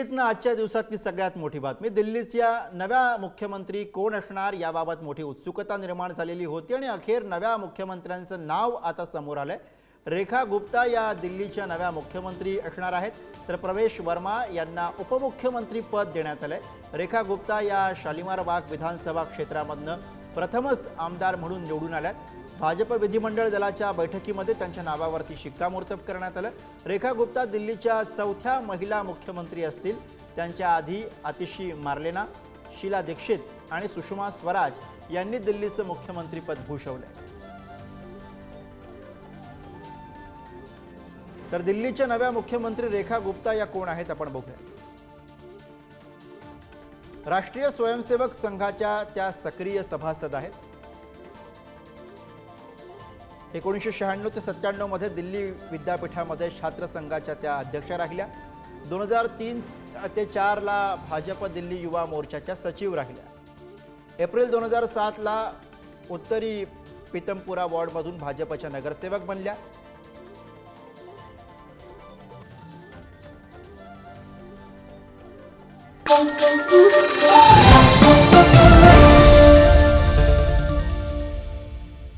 दिल्लीतनं आजच्या दिवसातली सगळ्यात मोठी बातमी, दिल्लीच्या नव्या मुख्यमंत्री कोण असणार याबाबत मोठी उत्सुकता निर्माण झालेली होती आणि अखेर नव्या मुख्यमंत्र्यांचं नाव आता समोर आलंय। रेखा गुप्ता या दिल्लीच्या नव्या मुख्यमंत्री असणार आहेत, तर प्रवेश वर्मा यांना उपमुख्यमंत्री पद देण्यात आलंय। रेखा गुप्ता या शालिमार बाग विधानसभा क्षेत्रामधनं प्रथमच आमदार म्हणून निवडून आल्यात। भाजप विधिमंडळ दलाच्या बैठकीमध्ये त्यांच्या नावावरती शिक्कामोर्तब करण्यात आलं। रेखा गुप्ता दिल्लीच्या चौथ्या महिला मुख्यमंत्री असतील। त्यांच्या आधी आतिशी मार्लेना, शीला दीक्षित आणि सुषमा स्वराज यांनी दिल्लीचं मुख्यमंत्रीपद भूषवलंय। तर दिल्लीच्या नव्या मुख्यमंत्री रेखा गुप्ता या कोण आहेत आपण बघूया। राष्ट्रीय स्वयंसेवक संघाच्या त्या सक्रिय सभासद आहेत। 1996 ते 97 मध्ये दिल्ली विद्यापीठामध्ये छात्र संघाच्या त्या अध्यक्षा राहिल्या। 2003 ते 4 ला भाजप दिल्ली युवा मोर्चाच्या सचिव राहिल्या। एप्रिल 2007 ला उत्तरी पीतमपुरा वॉर्डमधून भाजपच्या नगरसेवक बनल्या।